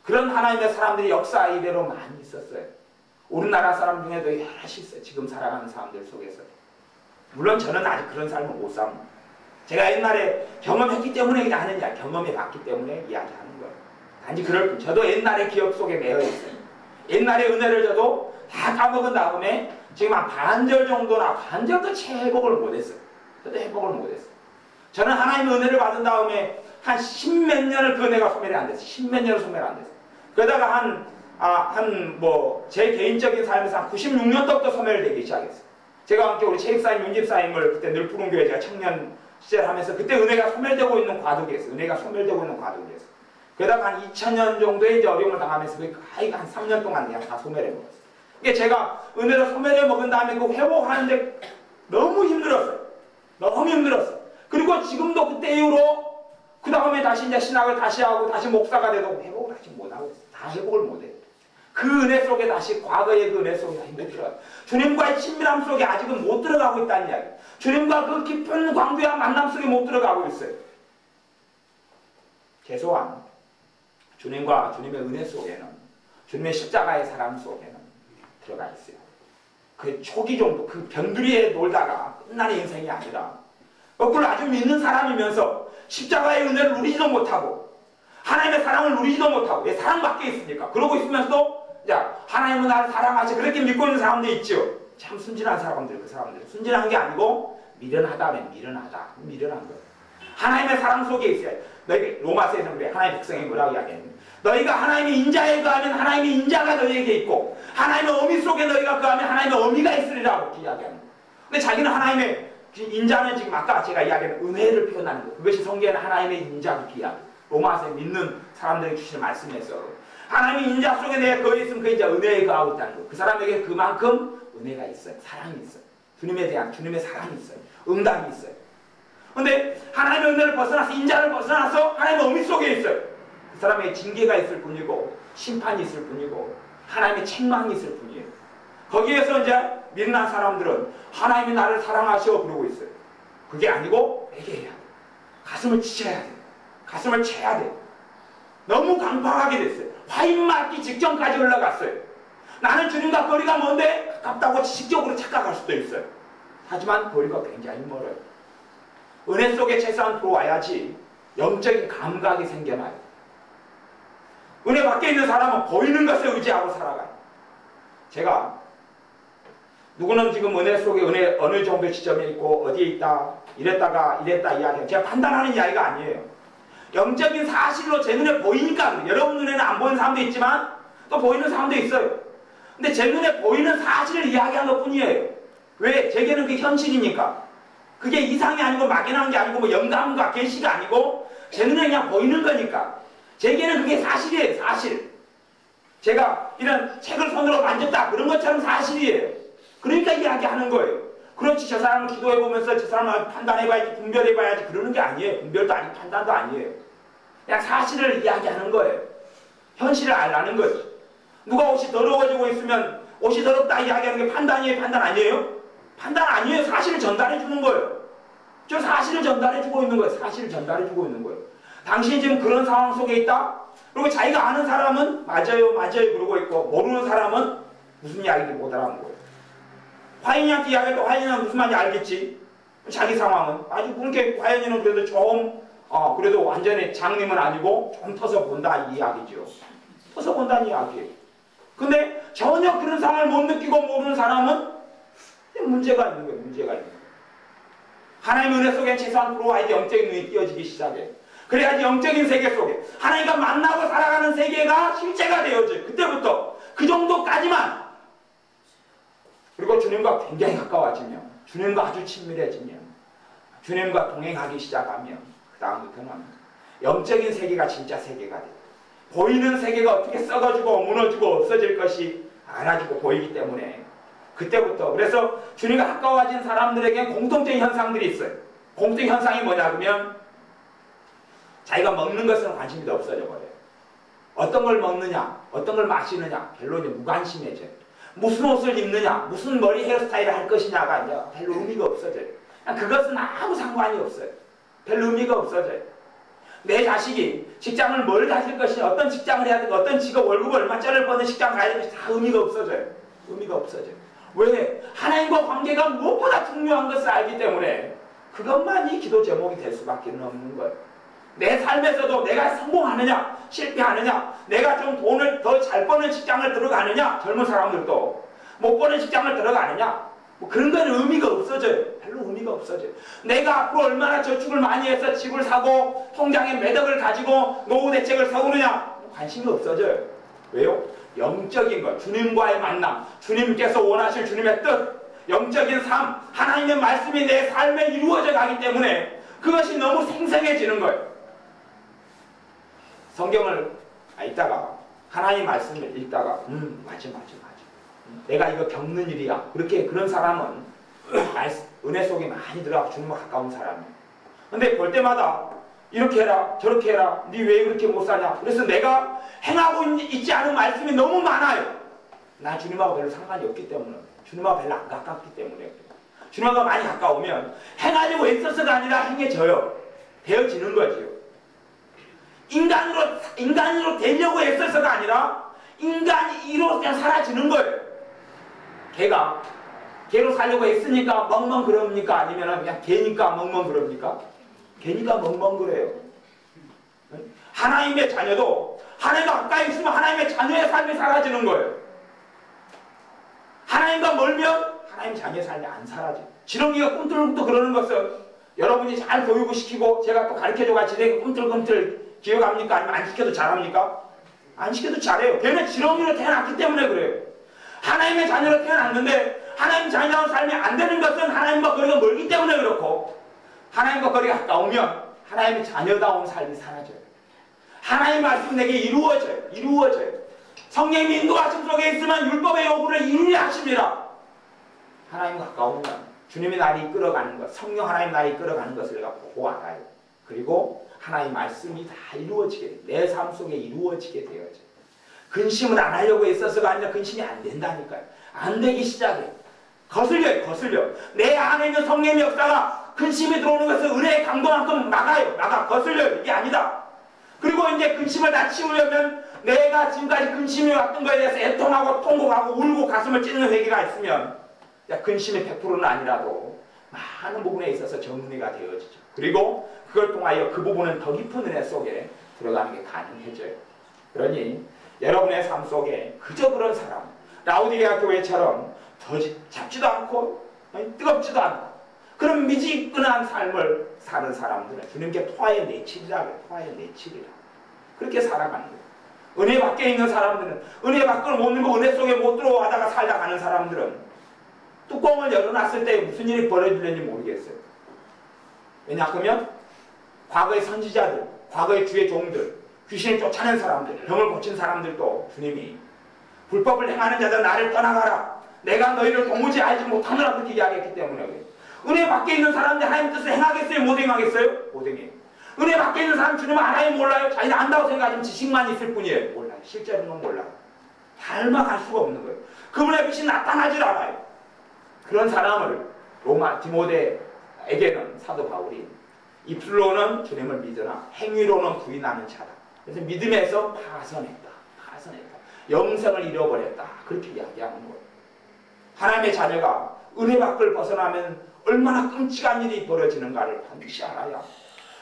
그런 하나님의 사람들이 역사 이대로 많이 있었어요. 우리나라 사람 중에도 여럿이 있어요. 지금 살아가는 사람들 속에서. 물론 저는 아직 그런 삶을 못 삽니다. 제가 옛날에 경험했기 때문에 하는 이야기, 경험해봤기 때문에 이야기하는 거예요. 단지 그럴 뿐. 저도 옛날의 기억 속에 매여 있어요. 옛날의 은혜를 저도 다 까먹은 다음에 지금 한 반절 정도나, 반절도 채 회복을 못했어요. 저도 회복을 못했어요. 저는 하나님의 은혜를 받은 다음에 한 십몇 년을 그 은혜가 소멸이 안 됐어요. 십몇 년을 소멸 안 됐어요. 그러다가 제 개인적인 삶에서 한 96년도부터 소멸되기 시작했어요. 제가 함께 우리 체육사님, 윤집사님을 그때 늘 푸른 교회 제가 청년 시절 하면서 그때 은혜가 소멸되고 있는 과도기였어요. 은혜가 소멸되고 있는 과도기였어요. 그러다가 한 2000년 정도에 이제 어려움을 당하면서 거의 한 3년 동안 그냥 다 소멸해 먹었어요. 이게 제가 은혜를 소멸해 먹은 다음에 그 회복하는데 너무 힘들었어요. 너무 힘들었어요. 그리고 지금도 그때 이후로 그 다음에 다시 이제 신학을 다시 하고 다시 목사가 돼도 회복을 다시 못하고 있어요. 다 회복을 못해요. 그 은혜 속에 다시 과거의 그 은혜 속에 힘들어 들어가요. 주님과의 친밀함 속에 아직은 못 들어가고 있다는 이야기. 주님과 그 깊은 관계와 만남 속에 못 들어가고 있어요. 최소한 주님과 주님의 은혜 속에는, 주님의 십자가의 사랑 속에는 들어가 있어요. 그 초기 정도, 그 변두리에 놀다가 끝나는 인생이 아니라 거꾸로 아주 믿는 사람이면서 십자가의 은혜를 누리지도 못하고 하나님의 사랑을 누리지도 못하고 왜 사랑밖에 있습니까? 그러고 있으면서도 자, 하나님은 나를 사랑하시 그렇게 믿고 있는 사람들 있죠. 참 순진한 사람들, 그 사람들 순진한 게 아니고 미련하다면 미련한 거예요. 하나님의 사랑 속에 있어야 돼. 너희가 로마서에서 그래. 하나님의 백성이 뭐라고 이야기했는데 너희가 하나님의 인자에 거하면 하나님의 인자가 너희에게 있고 하나님의 어미 속에 너희가 거하면 하나님의 어미가 있으리라고 이렇게 이야기하는 거예요. 근데 자기는 하나님의 인자는 지금 아까 제가 이야기한 은혜를 표현하는 거예요. 그것이 성경에는 하나님의 인자를 이야기해요. 로마서에 믿는 사람들에게 주시는 말씀에서 하나님의 인자 속에 내가 거해 있으면 그 인자 은혜에 거하고 있다는 거예요. 그 사람에게 그만큼 은혜가 있어요. 사랑이 있어요. 주님에 대한 주님의 사랑이 있어요. 응답이 있어요. 근데 하나님의 은혜를 벗어나서 인자를 벗어나서 하나님의 어미 속에 있어요. 그 사람에게 징계가 있을 뿐이고 심판이 있을 뿐이고 하나님의 책망이 있을 뿐이에요. 거기에서 이제 미련한 사람들은 하나님이 나를 사랑하시오 그러고 있어요. 그게 아니고 회개해야 돼. 가슴을 치셔야 돼. 가슴을 채야 돼. 너무 강팍하게 됐어요. 화인 맞기 직전까지 올라갔어요. 나는 주님과 거리가 먼데 가깝다고 지식적으로 착각할 수도 있어요. 하지만 거리가 굉장히 멀어요. 은혜 속에 최소한 들어와야지 영적인 감각이 생겨나요. 은혜 밖에 있는 사람은 보이는 것에 의지하고 살아가요. 제가 누구는 지금 은혜 속에 은혜 어느 정도 지점에 있고 어디에 있다 이랬다 이야기해요. 제가 판단하는 이야기가 아니에요. 영적인 사실로 제 눈에 보이니까 여러분 눈에는 안 보이는 사람도 있지만 또 보이는 사람도 있어요. 근데 제 눈에 보이는 사실을 이야기한 것 뿐이에요. 왜? 제게는 그게 현실이니까. 그게 이상이 아니고 막연한 게 아니고 뭐 영감과 계시가 아니고 제 눈에 그냥 보이는 거니까. 제게는 그게 사실이에요. 사실. 제가 이런 책을 손으로 만졌다 그런 것처럼 사실이에요. 그러니까 이야기하는 거예요. 그렇지 저 사람을 기도해보면서 저 사람을 판단해봐야지 분별해봐야지 그러는 게 아니에요. 분별도 아니고 판단도 아니에요. 그냥 사실을 이야기하는 거예요. 현실을 알라는 거지. 누가 옷이 더러워지고 있으면 옷이 더럽다 이야기하는 게 판단이에요? 판단 아니에요? 판단 아니에요. 사실을 전달해주는 거예요. 저 사실을 전달해주고 있는 거예요. 사실을 전달해주고 있는 거예요. 당신이 지금 그런 상황 속에 있다? 그리고 자기가 아는 사람은 맞아요 그러고 있고 모르는 사람은 무슨 이야기인지 못 알아보는 거예요. 화인이한테 이야기할 때 화인이는 무슨 말인지 알겠지? 자기 상황은 아주 그렇게 화인이는 그래도 좀 그래도 완전히 장님은 아니고 좀 터서 본다 이 이야기죠. 터서 본다는 이야기예요. 근데 전혀 그런 상황을 못 느끼고 모르는 사람은 문제가 있는 거예요. 문제가 있는 거예요. 하나님의 은혜 속에 최소한 들어와야지 영적인 눈이 띄어지기 시작해요. 그래야지 영적인 세계 속에 하나님과 만나고 살아가는 세계가 실제가 되어져요. 그때부터 그 정도까지만. 그리고 주님과 굉장히 가까워지면 주님과 아주 친밀해지면 주님과 동행하기 시작하면 그 다음부터는 영적인 세계가 진짜 세계가 돼요. 보이는 세계가 어떻게 썩어지고 무너지고 없어질 것이 알아지고 보이기 때문에 그때부터 그래서 주님과 가까워진 사람들에게는 공통적인 현상들이 있어요. 공통적인 현상이 뭐냐 그러면 자기가 먹는 것은 관심이 더 없어져 버려요. 어떤 걸 먹느냐 어떤 걸 마시느냐 별로 이제 무관심해져요. 무슨 옷을 입느냐 무슨 머리 헤어스타일을 할 것이냐가 이제 별로 의미가 없어져요. 그것은 아무 상관이 없어요. 별로 의미가 없어져요. 내 자식이 직장을 뭘 가질 것이냐 어떤 직장을 해야 되고 어떤 직업 월급을 얼마짜리를 버는 직장 가야 되는지 다 의미가 없어져요. 의미가 없어져요. 왜? 하나님과 관계가 무엇보다 중요한 것을 알기 때문에 그것만이 기도 제목이 될 수밖에 없는 거예요. 내 삶에서도 내가 성공하느냐 실패하느냐 내가 좀 돈을 더 잘 버는 직장을 들어가느냐 젊은 사람들도 못 버는 직장을 들어가느냐 뭐 그런 건 의미가 없어져요. 별로 의미가 없어져요. 내가 앞으로 얼마나 저축을 많이 해서 집을 사고 통장에 매덕을 가지고 노후 대책을 세우느냐 관심이 없어져요. 왜요? 영적인 것, 주님과의 만남, 주님께서 원하실 주님의 뜻, 영적인 삶, 하나님의 말씀이 내 삶에 이루어져 가기 때문에 그것이 너무 생생해지는 거예요. 성경을 읽다가 하나님 말씀을 읽다가 맞아. 내가 이거 겪는 일이야. 그렇게 그런 사람은 은혜 속에 많이 들어가고 주님과 가까운 사람이에요. 근데 볼 때마다 이렇게 해라 저렇게 해라 니 왜 그렇게 못 사냐 그래서 내가 행하고 있지 않은 말씀이 너무 많아요. 나 주님하고 별로 상관이 없기 때문에 주님하고 별로 안 가깝기 때문에 주님하고 많이 가까우면 행하려고 애써서가 아니라 행해져요. 되어지는 거지요. 인간으로 되려고 애써서가 아니라 인간이로 그냥 사라지는 거예요. 걔가 개로 살려고 했으니까 멍멍 그럽니까? 아니면 그냥 개니까 멍멍 그럽니까? 개니까 멍멍 그래요. 하나님의 자녀도 하나님과 가까이 있으면 하나님의 자녀의 삶이 사라지는 거예요. 하나님과 멀면 하나님 자녀의 삶이 안 사라져요. 지렁이가 꿈틀꿈틀 그러는 것은 여러분이 잘 교육을 시키고 제가 또 가르쳐줘가 지렁이가 꿈틀꿈틀 기억합니까? 아니면 안 시켜도 잘합니까? 안 시켜도 잘해요. 걔는 지렁이로 태어났기 때문에 그래요. 하나님의 자녀로 태어났는데 하나님 자녀의 삶이 안 되는 것은 하나님과 거리가 멀기 때문에 그렇고, 하나님과 거리가 가까우면 하나님의 자녀다운 삶이 사라져요. 하나님의 말씀 내게 이루어져요. 성령의 인도하심 속에 있으면 율법의 요구를 이루려 하십니다. 하나님과 가까우면 주님이 나를 이끌어가는 것, 성령 하나님 나를 이끌어가는 것을 내가 보고 알아요. 그리고 하나님의 말씀이 다 이루어지게, 내 삶 속에 이루어지게 되어져요. 근심을 안 하려고 애써서가 아니라 근심이 안 된다니까요. 안 되기 시작해요. 거슬려. 내 안에 있는 성령의 역사가 근심이 들어오는 것을 은혜의 강도만큼 막아요. 거슬려요. 이게 아니다. 그리고 이제 근심을 다 치우려면 내가 지금까지 근심이 왔던 거에 대해서 애통하고 통곡하고 울고 가슴을 찢는 회개가 있으면 근심이 100%는 아니라도 많은 부분에 있어서 정리가 되어지죠. 그리고 그걸 통하여 그 부분은 더 깊은 은혜 속에 들어가는 게 가능해져요. 그러니 여러분의 삶 속에 그저 그런 사람, 라우디게아 교회처럼 더 잡지도 않고 뜨겁지도 않고 그런 미지근한 삶을 사는 사람들은 주님께 토하여 내치리라 그래요. 토하여 내치리라. 그렇게 살아가는 거예요. 은혜 밖에 있는 사람들은, 은혜 밖을 못 열고 은혜 속에 못 들어가다가 살다 가는 사람들은 뚜껑을 열어놨을 때 무슨 일이 벌어질는지 모르겠어요. 왜냐하면 과거의 선지자들, 과거의 주의 종들, 귀신을 쫓아낸 사람들, 병을 고친 사람들도 주님이 불법을 행하는 자들 나를 떠나가라, 내가 너희를 도무지 알지 못하느라 그렇게 이야기했기 때문에 그래요. 은혜 밖에 있는 사람들 하나님 뜻을 행하겠어요? 못 행하겠어요? 못 행해요. 은혜 밖에 있는 사람 주님은 알아요? 몰라요? 자기는 안다고 생각하지만 지식만 있을 뿐이에요. 몰라요. 실제로는 몰라요. 닮아갈 수가 없는 거예요. 그분의 빛이 나타나질 않아요. 그런 사람을 로마 디모데에게는 사도 바울이 입술로는 주님을 믿으나 행위로는 부인하는 자다. 그래서 믿음에서 파선했다. 영생을 잃어버렸다. 그렇게 이야기하는 거예요. 하나님의 자녀가 은혜 밖을 벗어나면 얼마나 끔찍한 일이 벌어지는가를 반드시 알아야,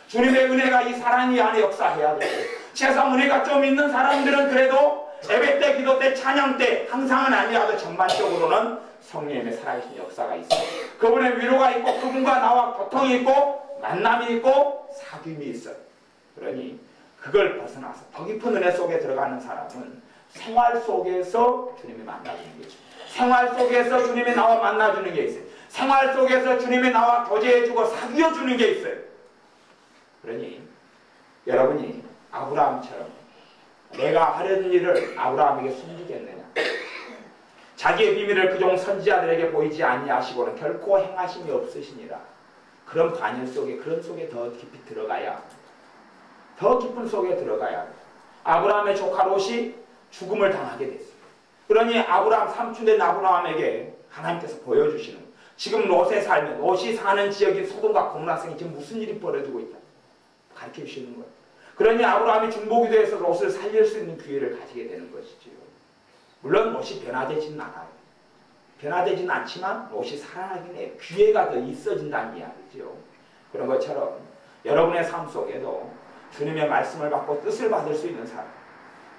주님의 은혜가 이 사랑이 안에 역사해야 되고, 세상 은혜가 좀 있는 사람들은 그래도 예배 때, 기도 때, 찬양 때 항상은 아니라도 전반적으로는 성령의 살아계신 역사가 있어요. 그분의 위로가 있고 그분과 나와 교통이 있고 만남이 있고 사귐이 있어요. 그러니 그걸 벗어나서 더 깊은 은혜 속에 들어가는 사람은 생활 속에서 주님이 만나주는 게 있어요. 생활 속에서 주님이 나와 만나주는 게 있어요. 생활 속에서 주님이 나와 교제해주고 사귀어주는 게 있어요. 그러니 여러분이 아브라함처럼 내가 하려는 일을 아브라함에게 숨기겠느냐, 자기의 비밀을 그종 선지자들에게 보이지 아니하시고는 결코 행하심이 없으시니라. 그런 반열 속에, 그런 속에 더 깊이 들어가야, 더 깊은 속에 들어가야 아브라함의 조카 롯이 죽음을 당하게 됐어요. 그러니 아브라함, 삼촌된 아브라함에게 하나님께서 보여주시는 거예요. 지금 롯의 삶에, 롯이 사는 지역인 소돔과 고모라성이 지금 무슨 일이 벌어지고 있다 가르쳐 주시는 거예요. 그러니 아브라함이 중보기도해서 롯을 살릴 수 있는 기회를 가지게 되는 것이지요. 물론 롯이 변화되지는 않아요. 변화되지는 않지만 롯이 살아나긴 해요. 기회가 더 있어진다는 이야기죠. 그런 것처럼 여러분의 삶 속에도 주님의 말씀을 받고 뜻을 받을 수 있는 사람,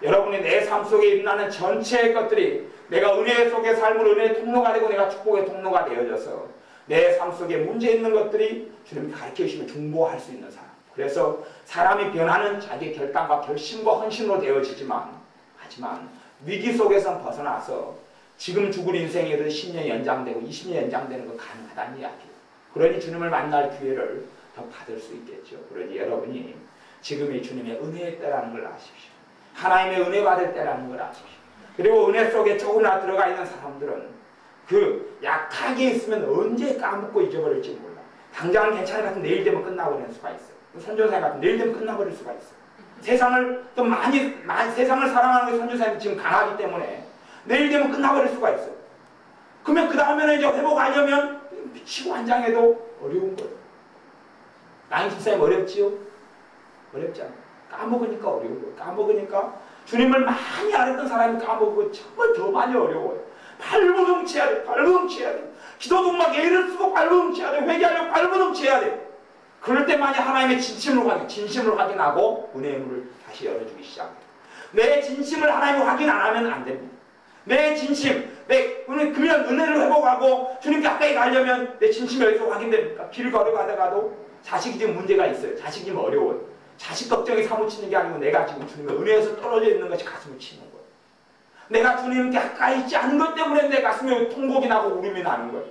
여러분이 내 삶 속에 일어나는 전체의 것들이 내가 은혜 속의 삶으로 은혜의 통로가 되고 내가 축복의 통로가 되어져서 내 삶 속에 문제 있는 것들이 주님이 가르쳐 주시면 중보할 수 있는 사람. 그래서 사람이 변하는 자기의 결단과 결심과 헌신으로 되어지지만, 하지만 위기 속에서 벗어나서 지금 죽을 인생에도 10년 연장되고 20년 연장되는 건 가능하다는 이야기예요. 그러니 주님을 만날 기회를 더 받을 수 있겠죠. 그러니 여러분이 지금이 주님의 은혜의 때라는 걸 아십시오. 하나님의 은혜 받을 때라는 걸 아십시오. 그리고 은혜 속에 조금이나 들어가 있는 사람들은 그 약하게 있으면 언제 까먹고 잊어버릴지 몰라. 당장은 괜찮을 것 같은 내일 되면 끝나버릴 수가 있어요. 선교사님 같은 내일 되면 끝나버릴 수가 있어요. 세상을 또 많이 세상을 사랑하는 선교사님이 지금 강하기 때문에 내일 되면 끝나버릴 수가 있어요. 그러면 그 다음에는 이제 회복하려면 미치고 환장해도 어려운 거예요. 나인 집사님 어렵지요? 어렵지 않아요. 까먹으니까 어려운 거예요. 까먹으니까 주님을 많이 알았던 사람이 까먹고 정말 더 많이 어려워요. 발버둥 쳐야 돼. 발버둥 쳐야 돼. 기도도 막 애를 쓰고 발버둥쳐야 돼. 회개하려고 발버둥쳐야 돼. 그럴 때만이 하나님의 진심을 확인하고 은혜의 문을 다시 열어주기 시작해요. 내 진심을 하나님이 확인 안 하면 안 됩니다. 내 진심, 그러면 은혜를 회복하고 주님 가까이 가려면 내 진심이 어디서 확인됩니까? 길을 걸어가다가도 자식이 지금 문제가 있어요. 자식이 지금 어려워요. 자식 걱정이 사무치는 게 아니고 내가 지금 주님의 은혜에서 떨어져 있는 것이 가슴을 치는 거예요. 내가 주님께 가까이 있지 않은 것 때문에 내 가슴에 통곡이 나고 울음이 나는 거예요.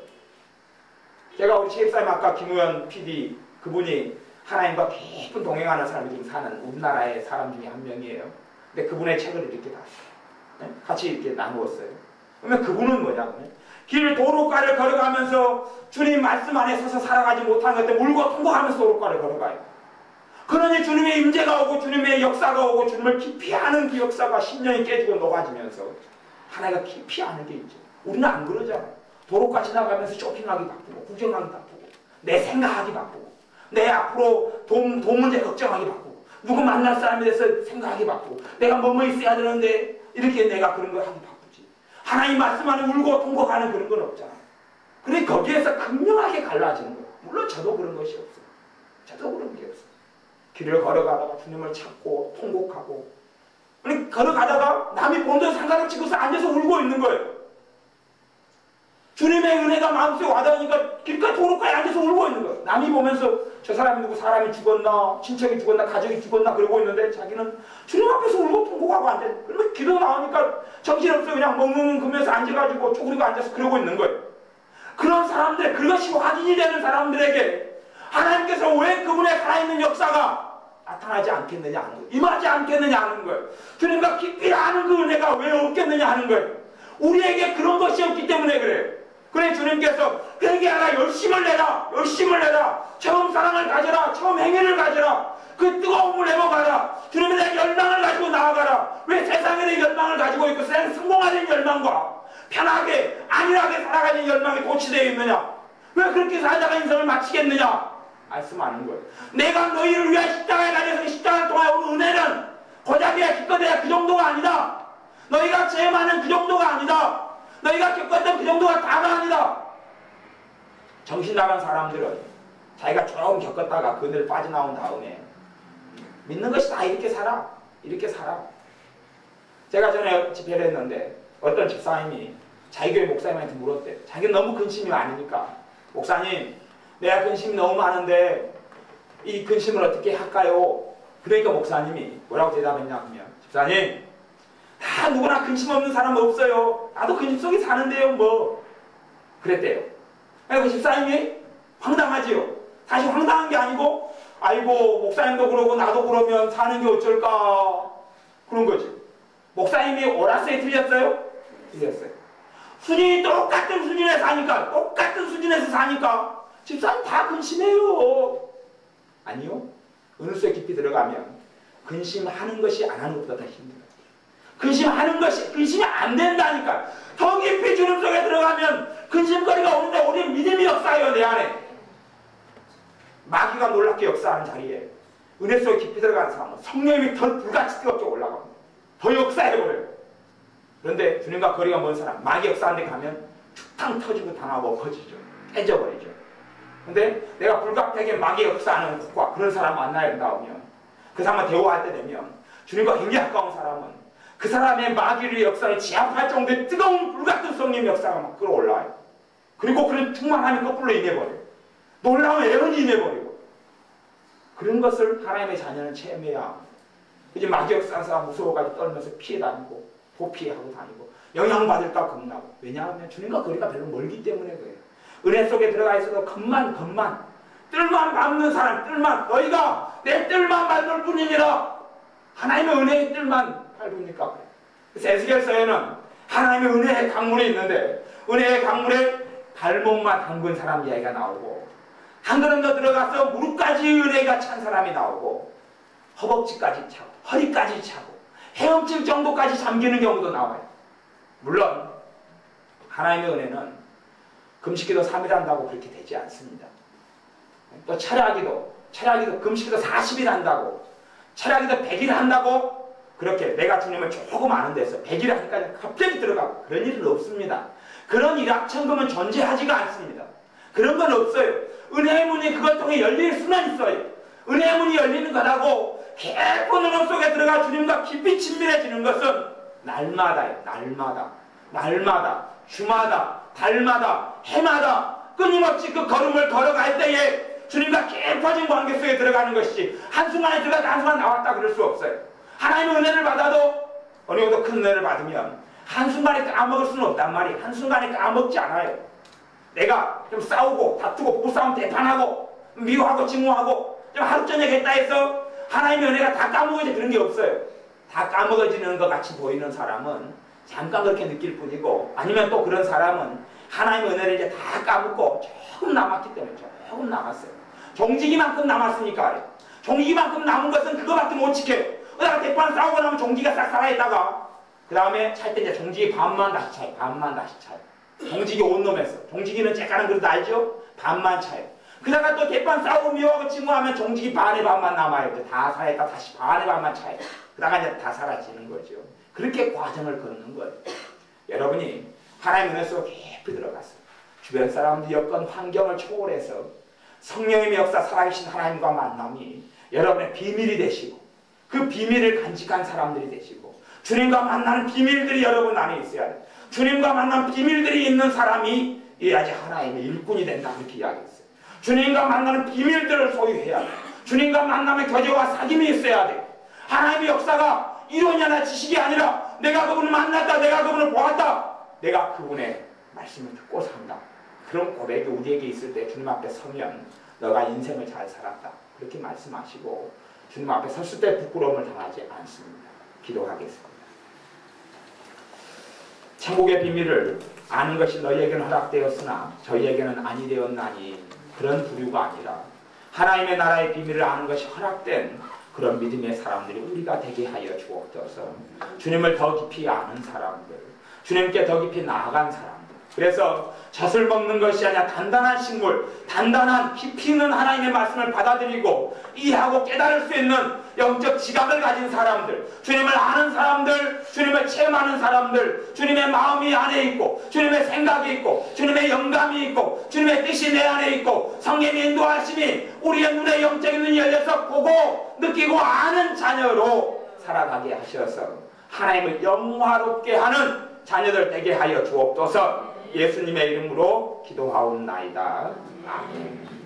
제가 우리 체육사님 아까 김우현 PD 그분이 하나님과 깊은 동행하는 사람이 지금 사는 우리나라의 사람 중에 한 명이에요. 근데 그분의 책을 이렇게 다 같이 이렇게 나누었어요. 그러면 그분은 뭐냐면 길 도로가를 걸어가면서 주님 말씀 안에 서서 살아가지 못한 것 때문에 울고 통곡하면서 도로가를 걸어가요. 그러니 주님의 임재가 오고 주님의 역사가 오고 주님을 깊이 아는 그 역사가 10년이 깨지고 녹아지면서 하나가 깊이 아는 게 있죠. 우리는 안 그러잖아요. 도로가 지나가면서 쇼핑하기 바쁘고 구경하기 바쁘고 내 생각하기 바쁘고 내 앞으로 돈 문제 걱정하기 바쁘고 누구 만날 사람에 대해서 생각하기 바쁘고 내가 뭐뭐 있어야 되는데 이렇게 내가 그런 걸 하기 바쁘지. 하나님 말씀 안에 울고 통곡하는 그런 건 없잖아요. 그러니 거기에서 극명하게 갈라지는 거예요. 물론 저도 그런 것이 없어요. 저도 그런 게 없어요. 길을 걸어가다가 주님을 찾고 통곡하고 그러니 걸어가다가 남이 본전 상가를 치고서 앉아서 울고 있는 거예요. 주님의 은혜가 마음속에 와닿으니까 길가에 도로가에 앉아서 울고 있는 거예요. 남이 보면서 저 사람이 누구 사람이 죽었나 친척이 죽었나 가족이 죽었나 그러고 있는데 자기는 주님 앞에서 울고 통곡하고 앉아. 그러면 기도 나오니까 정신없어 그냥 멍멍 그면서 앉아가지고 쪼그리고 앉아서 그러고 있는 거예요. 그런 사람들 그것이 확인이 되는 사람들에게 하나님께서 왜 그분의 살아있는 역사가 나타나지 않겠느냐 하는 거예요. 임하지 않겠느냐 하는 거예요. 주님과 깊이 아는 그 은혜가 왜 없겠느냐 하는 거예요. 우리에게 그런 것이 없기 때문에 그래요. 그래 주님께서 회개하라 열심을 내라 열심을 내라 처음 사랑을 가져라 처음 행위를 가져라 그 뜨거움을 회복하라 주님에 대한 열망을 가지고 나아가라. 왜 세상에 대한 열망을 가지고 있고 세상 성공하는 열망과 편하게 안일하게 살아가는 열망이 도취되어 있느냐. 왜 그렇게 살다가 인생을 마치겠느냐 말씀하는 거예요. 내가 너희를 위한 십자가에 달려서 십자가를 통하여 온 은혜는 고작이야 기껏해야 그 정도가 아니다. 너희가 체험하는 그 정도가 아니다. 너희가 겪었던 그 정도가 다가 아니다. 정신 나간 사람들은 자기가 조금 겪었다가 그 은혜를 빠져나온 다음에 믿는 것이 다 이렇게 살아. 이렇게 살아. 제가 전에 집회를 했는데 어떤 집사님이 자기 교회 목사님한테 물었대요. 자기는 너무 근심이 많으니까 목사님 내가 근심이 너무 많은데 이 근심을 어떻게 할까요? 그러니까 목사님이 뭐라고 대답했냐면 집사님 다 누구나 근심 없는 사람 없어요. 나도 근심 속에 사는데요 뭐 그랬대요. 그 집사님이 황당하지요. 사실 황당한 게 아니고 아이고 목사님도 그러고 나도 그러면 사는 게 어쩔까 그런 거지. 목사님이 옳았어요 틀렸어요? 틀렸어요. 수준이 똑같은 수준에서 사니까 똑같은 수준에서 사니까 집사님 다 근심해요. 아니요. 어느 속에 깊이 들어가면 근심하는 것이 안 하는 것보다 더 힘들어요. 근심하는 것이 근심이 안 된다니까. 더 깊이 주름 속에 들어가면 근심거리가 오는데 우리는 믿음이 역사해요. 내 안에 마귀가 놀랍게 역사하는 자리에 은혜 속에 깊이 들어가는 사람은 성령이 더 불같이 뜨겁게 올라갑니다. 더 역사해버려요. 그런데 주님과 거리가 먼 사람 마귀 역사하는 데 가면 툭탕 터지고 당하고 엎어지죠. 깨져버리죠. 근데 내가 불가피하게 마귀 역사하는 곳과 그런 사람 만나야 된다면 그 사람과 대화할 때 되면 주님과 굉장히 가까운 사람은 그 사람의 마귀의 역사를 제압할 정도의 뜨거운 불같은 성령 역사가 막 끌어올라요. 그리고 그런 충만함이 거꾸로 임해버려요. 놀라운 애언이 임해버리고 그런 것을 하나님의 자녀는 체험해야 합니다. 이제 마귀 역사하는 사람 무서워가지고 떨면서 피해 다니고 도피하고 다니고 영향받을까 겁나고 왜냐하면 주님과 거리가 별로 멀기 때문에 그래요. 은혜 속에 들어가 있어도 겉만 뜰만 밟는 사람 뜰만 너희가 내 뜰만 밟을 뿐이니라. 하나님의 은혜의 뜰만 밟으니까 그래. 그래서 에스겔서에는 하나님의 은혜의 강물이 있는데 은혜의 강물에 발목만 담근 사람 이야기가 나오고 한 걸음 더 들어가서 무릎까지 은혜가 찬 사람이 나오고 허벅지까지 차고 허리까지 차고 헤엄칠 정도까지 잠기는 경우도 나와요. 물론 하나님의 은혜는 금식기도 3일 한다고 그렇게 되지 않습니다. 또 철야기도 금식기도 40일 한다고 철야기도 100일 한다고 그렇게 내가 주님을 조금 아는 데서 100일 하니까 갑자기 들어가고 그런 일은 없습니다. 그런 일확천금은 존재하지가 않습니다. 그런 건 없어요. 은혜의 문이 그걸 통해 열릴 수만 있어요. 은혜의 문이 열리는 것하고 깊은 은혜 속에 들어가 주님과 깊이 친밀해지는 것은 날마다요. 날마다 주마다 달마다 해마다 끊임없이 그 걸음을 걸어갈 때에 주님과 깊어진 관계 속에 들어가는 것이지 한순간에 들어가다 한순간 나왔다 그럴 수 없어요. 하나님의 은혜를 받아도 어느 정도 큰 은혜를 받으면 한순간에 까먹을 수는 없단 말이에요. 한순간에 까먹지 않아요. 내가 좀 싸우고 다투고 부부싸움 대판하고 미워하고 증오하고 좀 하루 저녁 했다 해서 하나님의 은혜가 다 까먹어지 그런 게 없어요. 다 까먹어지는 것 같이 보이는 사람은 잠깐 그렇게 느낄 뿐이고, 아니면 또 그런 사람은 하나님의 은혜를 이제 다 까먹고 조금 남았기 때문에 조금 남았어요. 종지기만큼 남았으니까. 종지기만큼 남은 것은 그거밖에 못 지켜요. 그러다가 대판 싸우고 나면 종지기가 싹 살아있다가 그 다음에 찰 때 이제 종지기 반만 다시 차요. 반만 다시 차요. 종지기 온 놈에서. 종지기는 쬐까는 그릇 알죠? 반만 차요. 그러다가 또 대판 싸우고 미워하고 증오하면 종지기 반의 반만 남아요. 이제 다 살아있다 다시 반의 반만 차요. 그러다가 이제 다 사라지는 거죠. 그렇게 과정을 걷는 거예요. 여러분이 하나님의 은혜 속에 깊이 들어가서 주변 사람들 여건 환경을 초월해서 성령의 역사 살아계신 하나님과 만남이 여러분의 비밀이 되시고, 그 비밀을 간직한 사람들이 되시고, 주님과 만나는 비밀들이 여러분 안에 있어야 돼요. 주님과 만나는 비밀들이 있는 사람이 이래야지 하나님의 일꾼이 된다, 그렇게 이야기했어요. 주님과 만나는 비밀들을 소유해야 돼요. 주님과 만남의 교제와 사귐이 있어야 돼요. 하나님의 역사가 이론이나 지식이 아니라 내가 그분을 만났다, 내가 그분을 보았다, 내가 그분의 말씀을 듣고 산다, 그런 고백이 우리에게 있을 때 주님 앞에 서면 너가 인생을 잘 살았다, 그렇게 말씀하시고 주님 앞에 섰을 때 부끄러움을 당하지 않습니다. 기도하겠습니다. 천국의 비밀을 아는 것이 너희에게는 허락되었으나 저희에게는 아니 되었나니, 그런 부류가 아니라 하나님의 나라의 비밀을 아는 것이 허락된 그런 믿음의 사람들이 우리가 되게 하여 주옵소서. 주님을 더 깊이 아는 사람들, 주님께 더 깊이 나아간 사람들, 그래서 젖을 먹는 것이 아니라 단단한 식물, 단단한 깊이 있는 하나님의 말씀을 받아들이고 이해하고 깨달을 수 있는 영적 지각을 가진 사람들, 주님을 아는 사람들, 주님을 체험하는 사람들, 주님의 마음이 안에 있고 주님의 생각이 있고 주님의 영감이 있고 주님의 뜻이 내 안에 있고 성령의 인도하심이 우리의 눈에 영적인 눈이 열려서 보고 느끼고 아는 자녀로 살아가게 하셔서 하나님을 영화롭게 하는 자녀들 되게 하여 주옵소서. 예수님의 이름으로 기도하옵나이다. 아멘.